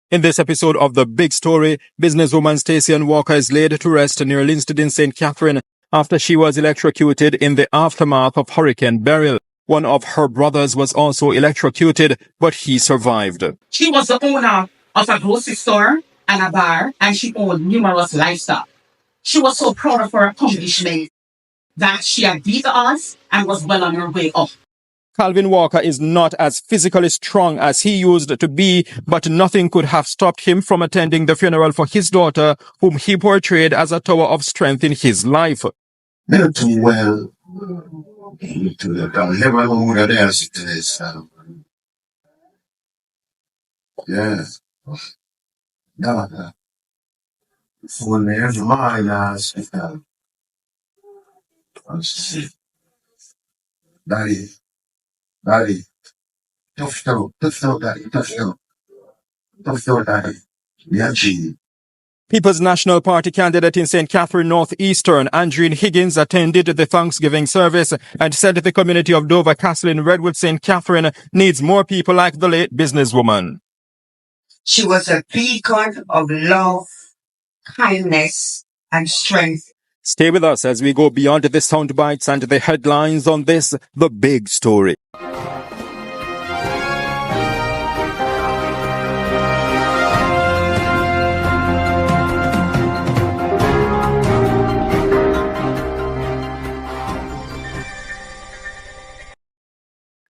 In this episode of The Big Story, businesswoman Stacy-Ann Walker is laid to rest near Linstead in St. Catherine after she was electrocuted in the aftermath of Hurricane Beryl. One of her brothers was also electrocuted, but he survived. She was the owner of a grocery store and a bar, and she owned numerous livestock. She was so proud of her accomplishment that she had beat the odds and was well on her way up. Calvin Walker is not as physically strong as he used to be, but nothing could have stopped him from attending the funeral for his daughter, whom he portrayed as a tower of strength in his life. Never too well. To the down. Never know that answer to this. Yeah. No. For there's my last. Daddy. Tough though, daddy. Tough though, daddy. Yeah, G. People's National Party candidate in St. Catherine Northeastern, Andreen Higgins, attended the Thanksgiving service and said the community of Dover Castle in Redwood, St. Catherine needs more people like the late businesswoman. She was a beacon of love, kindness, and strength. Stay with us as we go beyond the sound bites and the headlines on this, The Big Story.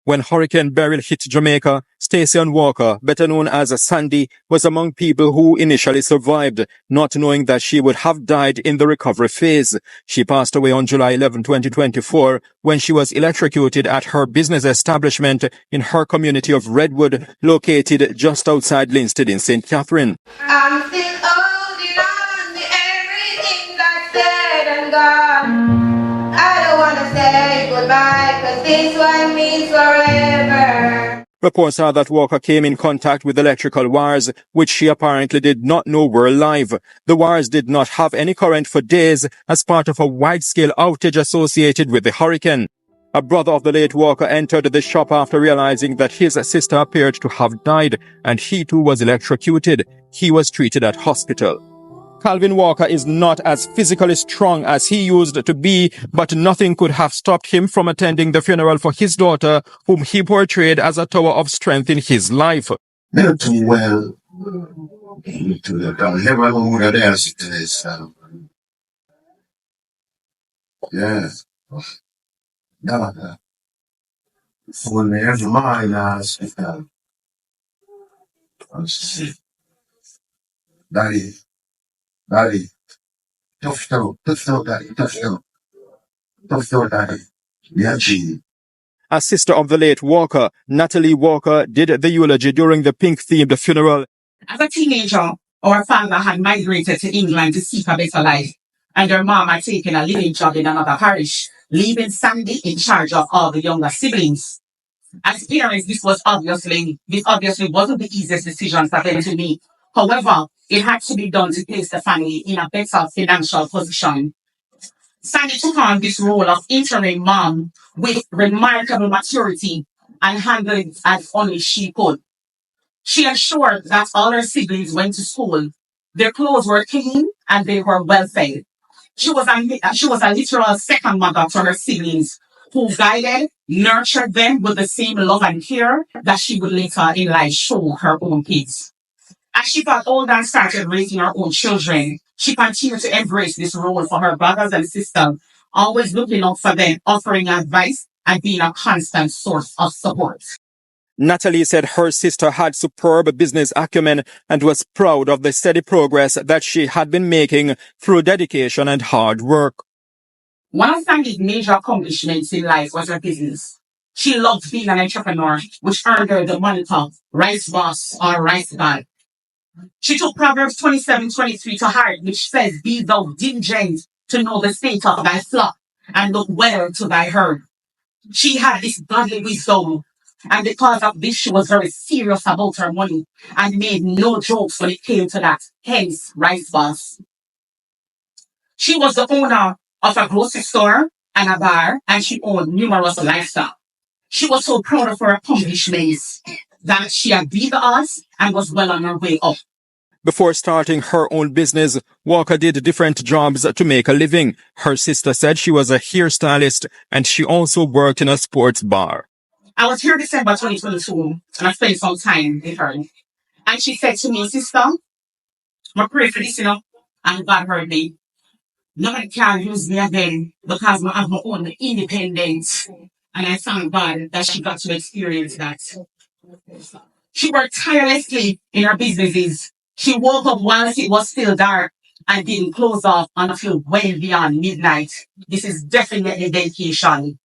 When Hurricane Beryl hit Jamaica, Stacy-Ann Walker, better known as Sandy, was among people who initially survived, not knowing that she would have died in the recovery phase. She passed away on July 11, 2024, when she was electrocuted at her business establishment in her community of Redwood, located just outside Linstead in St. Catherine. I'm still holding on to everything that's said and gone. I don't want to say goodbye, cause this one means forever. Reports are that Walker came in contact with electrical wires, which she apparently did not know were live. The wires did not have any current for days as part of a wide-scale outage associated with the hurricane. A brother of the late Walker entered the shop after realizing that his sister appeared to have died, and he too was electrocuted. He was treated at hospital. Calvin Walker is not as physically strong as he used to be, but nothing could have stopped him from attending the funeral for his daughter, whom he portrayed as a tower of strength in his life. Never too well. To the down. Never know that answer to this. Yeah. No. For there's my last. Daddy. Tough though, daddy. Tough though, daddy. Yeah, G. A sister of the late Walker, Natalie Walker, did the eulogy during the pink-themed funeral. As a teenager, our father had migrated to England to seek a better life, and her mom had taken a living job in another parish, leaving Sandy in charge of all the younger siblings. As parents, this obviously wasn't the easiest decision for them to make. However, it had to be done to place the family in a better financial position. Sandy took on this role of interim mom with remarkable maturity and handled it as only she could. She ensured that all her siblings went to school, their clothes were clean, and they were well fed. She was a literal second mother to her siblings, who guided, nurtured them with the same love and care that she would later in life show her own kids. As she got older and started raising her own children, she continued to embrace this role for her brothers and sisters, always looking out for them, offering advice, and being a constant source of support. Natalie said her sister had superb business acumen and was proud of the steady progress that she had been making through dedication and hard work. One of Sandy's major accomplishments in life was her business. She loved being an entrepreneur, which earned her the moniker Rice Boss or Rice God. She took Proverbs 27:23 to heart, which says, "Be thou diligent to know the state of thy flock, and look well to thy herd." She had this godly wisdom, and because of this, she was very serious about her money and made no jokes when it came to that, hence Rice Boss. She was the owner of a grocery store and a bar, and she owned numerous livestock. She was so proud of her accomplishments that she had beat the odds and was well on her way up. Before starting her own business, Walker did different jobs to make a living. Her sister said she was a hairstylist and she also worked in a sports bar. I was here December 2022 and I spent some time with her. And she said to me, sister, I pray for this, and God heard me. Nobody can use me again because I have my own independence. And I thank God that she got to experience that. She worked tirelessly in her businesses. She woke up while it was still dark and didn't close off until well beyond midnight. This is definitely dedication.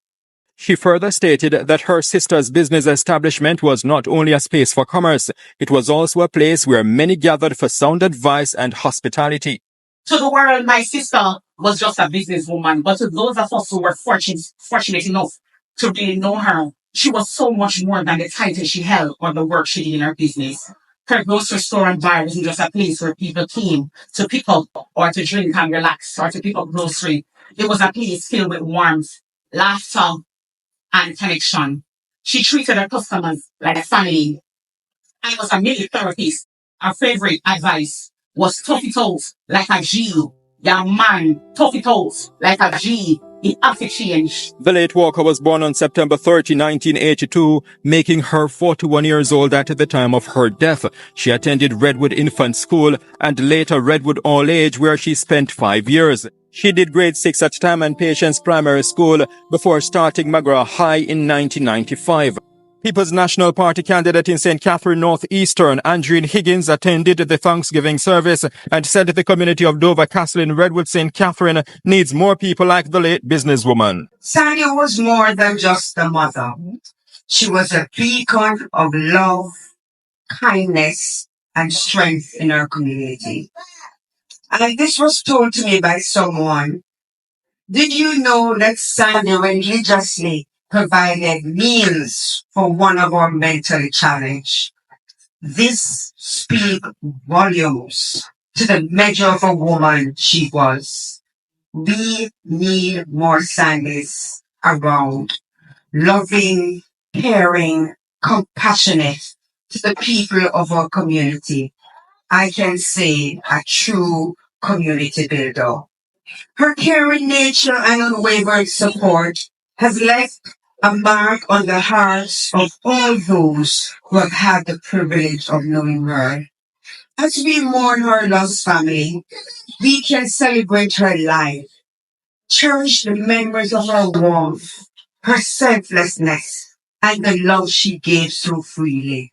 She further stated that her sister's business establishment was not only a space for commerce, it was also a place where many gathered for sound advice and hospitality. To the world, my sister was just a businesswoman, but to those of us who were fortunate enough to really know her, she was so much more than the title she held or the work she did in her business. Her grocery store and bar wasn't just a place where people came to pick up or to drink and relax or to pick up grocery. It was a place filled with warmth, laughter, and connection. She treated her customers like a family. I was a mini therapist. Her favorite advice was tough it out like a G. Yeah, man, tough it out like a G. It has to change. The late Walker was born on September 30, 1982, making her 41 years old at the time of her death. She attended Redwood Infant School and later Redwood All Age, where she spent 5 years. She did grade 6 at Tam and Patience Primary School before starting McGraw High in 1995. People's National Party candidate in St. Catherine Northeastern, Andreen Higgins, attended the Thanksgiving service and said the community of Dover Castle in Redwood St. Catherine needs more people like the late businesswoman. Sandy was more than just a mother. She was a beacon of love, kindness, and strength in her community. And this was told to me by someone. Did you know that Sandy religiously provided meals for one of our mentally challenged? This speaks volumes to the measure of a woman she was. We need more Sandys around, loving, caring, compassionate to the people of our community. I can say a true community builder. Her caring nature and unwavering support has left a mark on the hearts of all those who have had the privilege of knowing her. As we mourn her lost family, we can celebrate her life, cherish the memories of her warmth, her selflessness, and the love she gave so freely.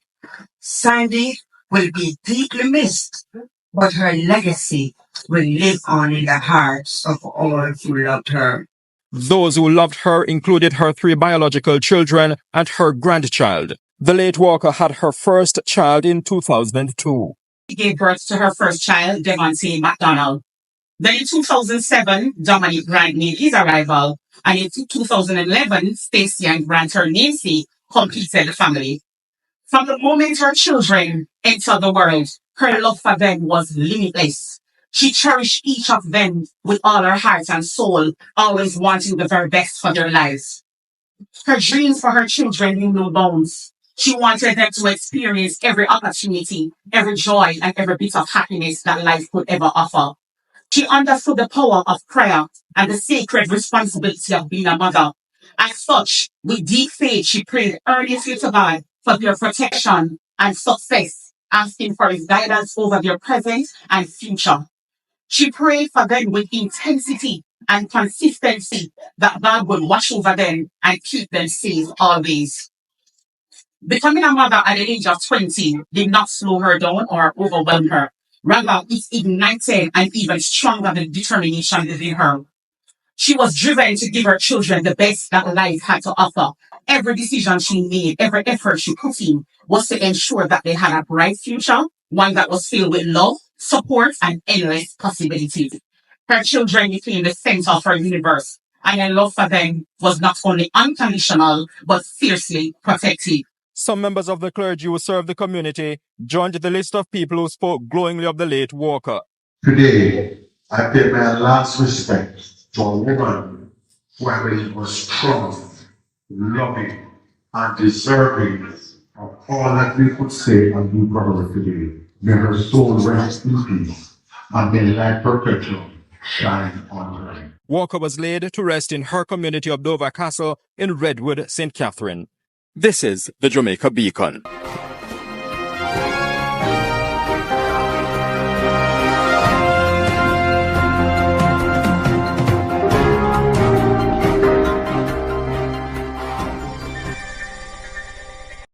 Sandy will be deeply missed, but her legacy will live on in the hearts of all who loved her. Those who loved her included her 3 biological children and her grandchild. The late Walker had her first child in 2002. She gave birth to her first child, Devontae McDonald. Then in 2007, Dominic Grant made his arrival, and in 2011, Stacy-Ann Grant, her namesake, completed the family. From the moment her children entered the world, her love for them was limitless. She cherished each of them with all her heart and soul, always wanting the very best for their lives. Her dreams for her children knew no bounds. She wanted them to experience every opportunity, every joy, and every bit of happiness that life could ever offer. She understood the power of prayer and the sacred responsibility of being a mother. As such, with deep faith, she prayed earnestly to God for their protection and success, asking for his guidance over their present and future. She prayed for them with intensity and consistency that God would watch over them and keep them safe always. Becoming a mother at the age of 20 did not slow her down or overwhelm her. Rather, it ignited and even stronger the determination within her. She was driven to give her children the best that life had to offer. Every decision she made, every effort she put in was to ensure that they had a bright future, one that was filled with love, support, and endless possibilities. Her children became the center of her universe, and her love for them was not only unconditional, but fiercely protective. Some members of the clergy who served the community joined the list of people who spoke glowingly of the late Walker. Today, I pay my last respect to a woman who I believe was strong, loving, and deserving All that we could say and do for her today. May her soul rest in peace, and may light perpetual shine on her. Walker was laid to rest in her community of Dover Castle in Redwood, St. Catherine. This is the Jamaica Beacon.